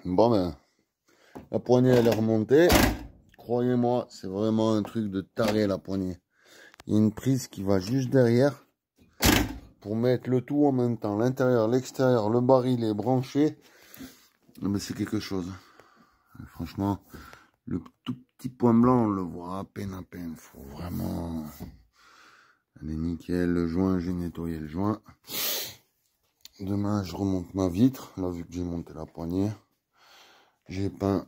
Bon ben, la poignée elle est remontée. Croyez-moi, c'est vraiment un truc de taré la poignée. Il y a une prise qui va juste derrière pour mettre le tout en même temps. L'intérieur, l'extérieur, le baril est branché. Mais c'est quelque chose. Franchement, le tout petit point blanc, on le voit à peine à peine. Faut vraiment... Elle est nickel. Le joint, j'ai nettoyé le joint. Demain, je remonte ma vitre. Là, vu que j'ai monté la poignée, j'ai peint.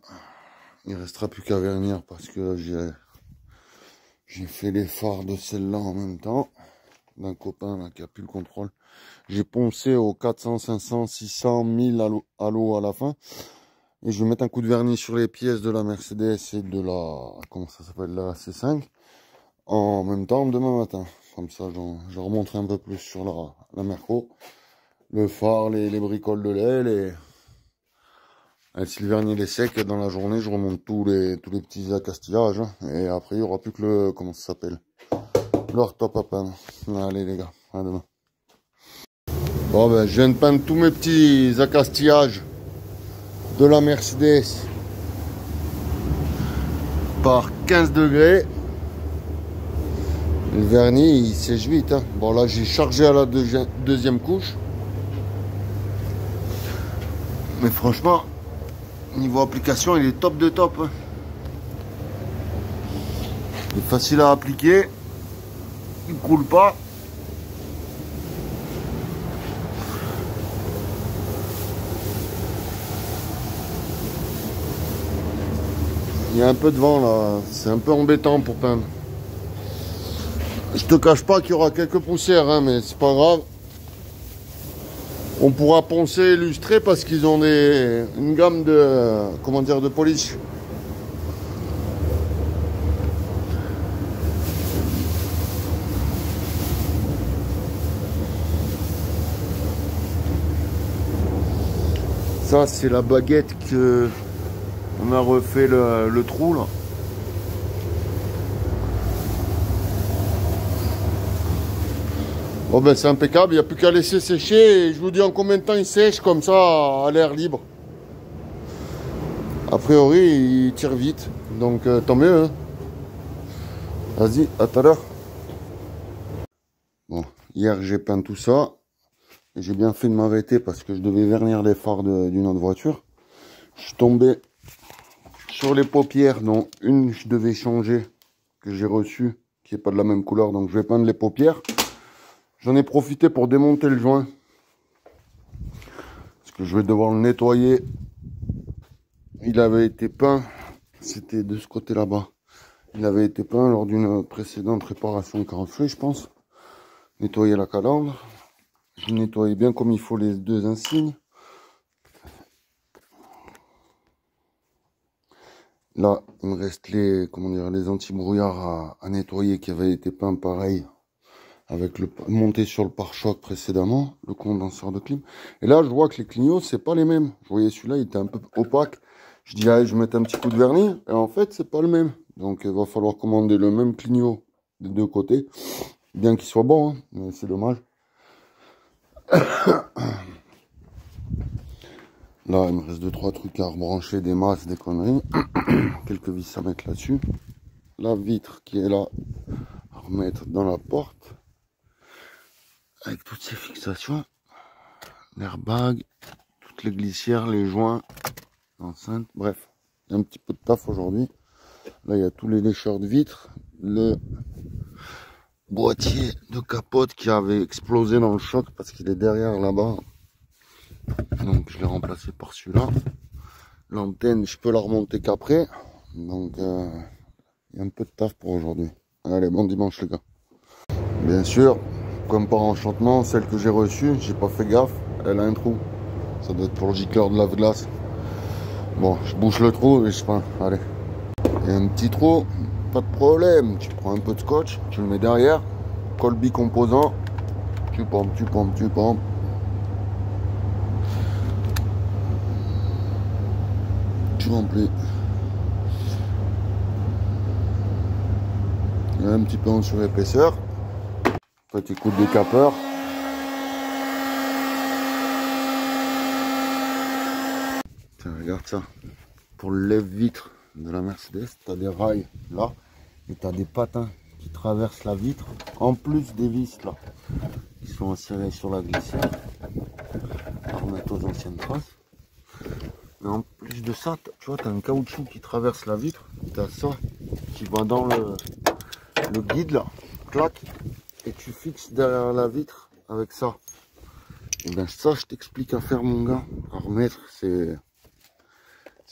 Il restera plus qu'à vernir parce que j'ai fait les phares de celle-là en même temps. D'un copain là, qui a plus le contrôle. J'ai poncé aux 400, 500, 600, 1000 à l'eau à la fin. Et je vais mettre un coup de vernis sur les pièces de la Mercedes et de la... Comment ça s'appelle, la C5. En même temps, demain matin. Comme ça, je remonterai un peu plus sur la Merco. Le phare, les bricoles de l'aile et si le vernis est sec, dans la journée, je remonte tous les petits accastillages. Et après, il n'y aura plus que le... Comment ça s'appelle? Le hardtop à peindre. Allez les gars, à demain. Bon ben, je viens de peindre tous mes petits accastillages de la Mercedes par 15 degrés. Le vernis, il sèche vite. Hein. Bon là, j'ai chargé à la deuxième couche. Mais franchement, niveau application, il est top de top. Hein. Il est facile à appliquer. Il ne coule pas. Il y a un peu de vent là. C'est un peu embêtant pour peindre. Je te cache pas qu'il y aura quelques poussières, hein, mais c'est pas grave. On pourra poncer illustré parce qu'ils ont une gamme de, comment dire, de polish. Ça, c'est la baguette que on a refait le trou là. Bon ben c'est impeccable, il n'y a plus qu'à laisser sécher et je vous dis en combien de temps il sèche comme ça à l'air libre. A priori il tire vite, donc tant mieux. Hein. Vas-y, à tout à l'heure. Bon, hier j'ai peint tout ça. J'ai bien fait de m'arrêter parce que je devais vernir les phares d'une autre voiture. Je suis tombé sur les paupières, dont une je devais changer, que j'ai reçue, qui n'est pas de la même couleur, donc je vais peindre les paupières. J'en ai profité pour démonter le joint. Parce que je vais devoir le nettoyer. Il avait été peint. C'était de ce côté là-bas. Il avait été peint lors d'une précédente réparation de carrosserie, je pense. Nettoyer la calandre. Je nettoie bien comme il faut les deux insignes. Là, il me reste les anti-brouillards à nettoyer qui avaient été peints pareil. Avec le monté sur le pare-choc précédemment, le condenseur de clim. Et là, je vois que les clignots, c'est pas les mêmes. Je voyais celui-là, il était un peu opaque. Je dis, allez, je vais mettre un petit coup de vernis. Et en fait, c'est pas le même. Donc, il va falloir commander le même clignot des deux côtés. Bien qu'il soit bon, hein, mais c'est dommage. Là, il me reste 2-3 trucs à rebrancher, des masses, des conneries. Quelques vis à mettre là-dessus. La vitre qui est là, à remettre dans la porte. Avec toutes ces fixations, l'airbag, toutes les glissières, les joints, l'enceinte, bref, il y a un petit peu de taf aujourd'hui. Là, il y a tous les lécheurs de vitres, le boîtier de capote qui avait explosé dans le choc parce qu'il est derrière là-bas. Donc, je l'ai remplacé par celui-là. L'antenne, je peux la remonter qu'après. Donc, il y a un peu de taf pour aujourd'hui. Allez, bon dimanche les gars. Bien sûr. Comme par enchantement, celle que j'ai reçue, j'ai pas fait gaffe, elle a un trou. Ça doit être pour le gicleur de lave-glace. Bon, je bouche le trou et je peins. Allez. Il y a un petit trou, pas de problème. Tu prends un peu de scotch, tu le mets derrière, colle bicomposant, tu pompes, tu pompes, tu pompes. Tu remplis. Un petit peu en surépaisseur. Petit coup de décapeur. Tiens, regarde ça. Pour le lève-vitre de la Mercedes, tu as des rails là et tu as des patins qui traversent la vitre en plus des vis là qui sont insérés sur la glissière à remettre aux anciennes traces. Mais en plus de ça, tu vois, tu as un caoutchouc qui traverse la vitre, tu as ça qui va dans le guide là, clac, et tu fixes derrière la vitre avec ça. Et bien ça, je t'explique à faire, mon gars, à remettre, c'est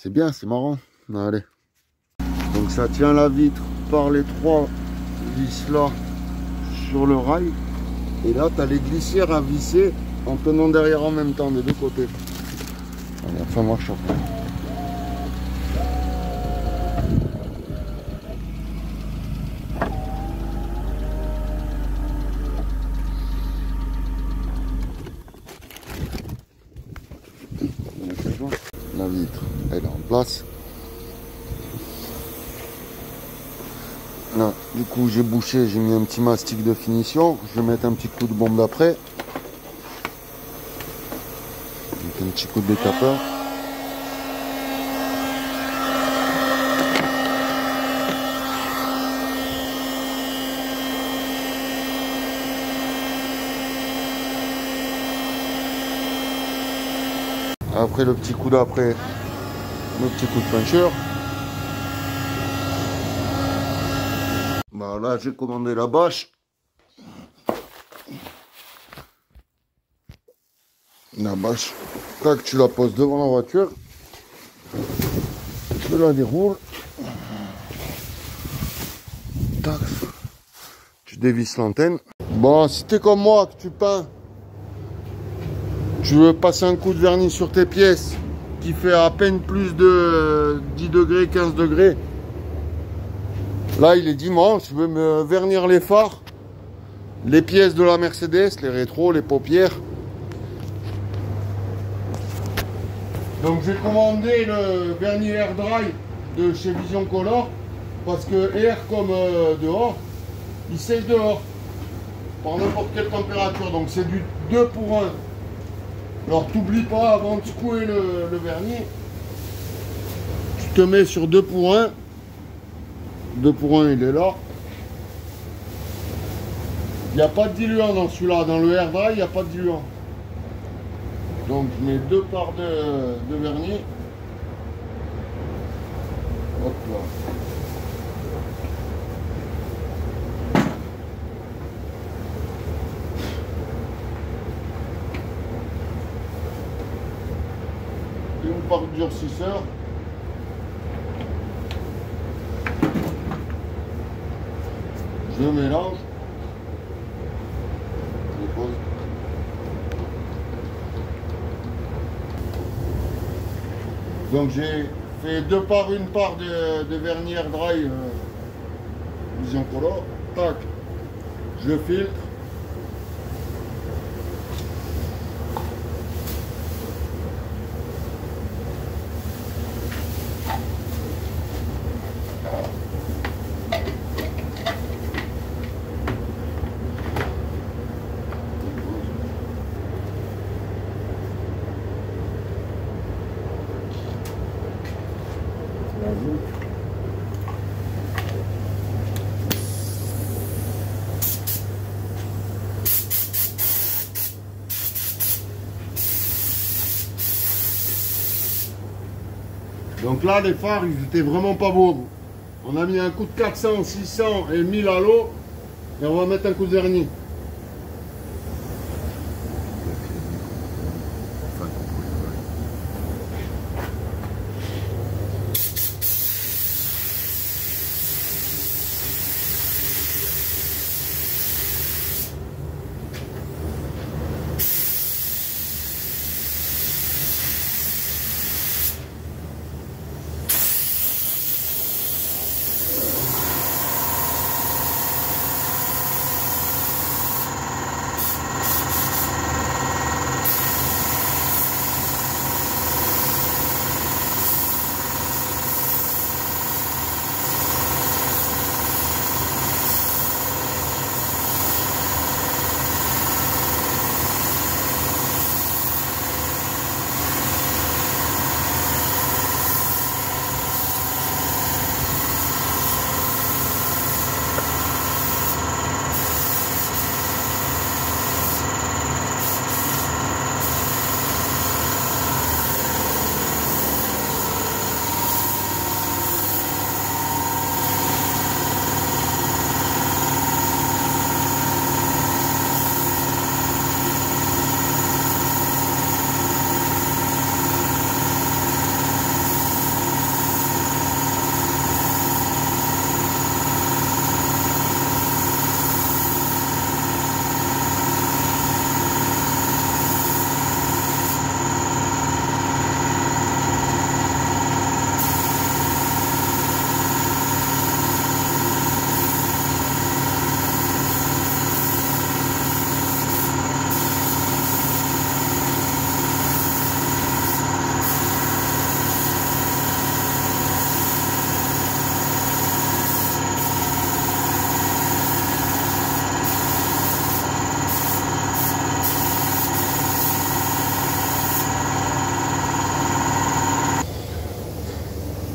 bien, c'est marrant. Allez. Donc ça tient la vitre par les 3 vis là sur le rail. Et là, tu as les glissières à visser en tenant derrière en même temps des deux côtés. Allez, ça marche après. La vitre, elle est en place. Là, du coup, j'ai bouché, j'ai mis un petit mastic de finition. Je vais mettre un petit coup de bombe d'après. Un petit coup de décapeur. Après le petit coup d'après, le petit coup de peinture. Bah là j'ai commandé la bâche. La bâche, tac, tu la poses devant la voiture. Tu la déroules. Tac. Tu dévisses l'antenne. Bon, si t'es comme moi, que tu peins, tu veux passer un coup de vernis sur tes pièces qui fait à peine plus de 10 degrés, 15 degrés. Là, il est dimanche, je veux me vernir les phares, les pièces de la Mercedes, les rétros, les paupières. Donc j'ai commandé le vernis Air Dry de chez Vision Color parce que air comme dehors, il sèche dehors par n'importe quelle température. Donc c'est du 2 pour 1. Alors t'oublies pas, avant de secouer le vernis, tu te mets sur 2 pour 1. 2 pour 1, il est là. Il n'y a pas de diluant dans celui-là. Dans le Air Dry, il n'y a pas de diluant. Donc je mets 2 parts de vernis. Hop là. Une part de durcisseur. Je mélange. Je dépose. Donc j'ai fait 2 parts, une part de vernis Air Dry Vision Color. Tac. Je filtre. Donc là, les phares, ils étaient vraiment pas beaux. On a mis un coup de 400, 600 et 1000 à l'eau. Et on va mettre un coup de vernis.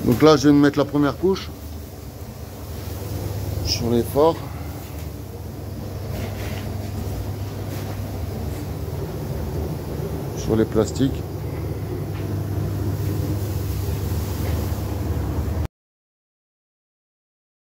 Donc là, je viens de mettre la première couche sur l'effort. Sur les plastiques.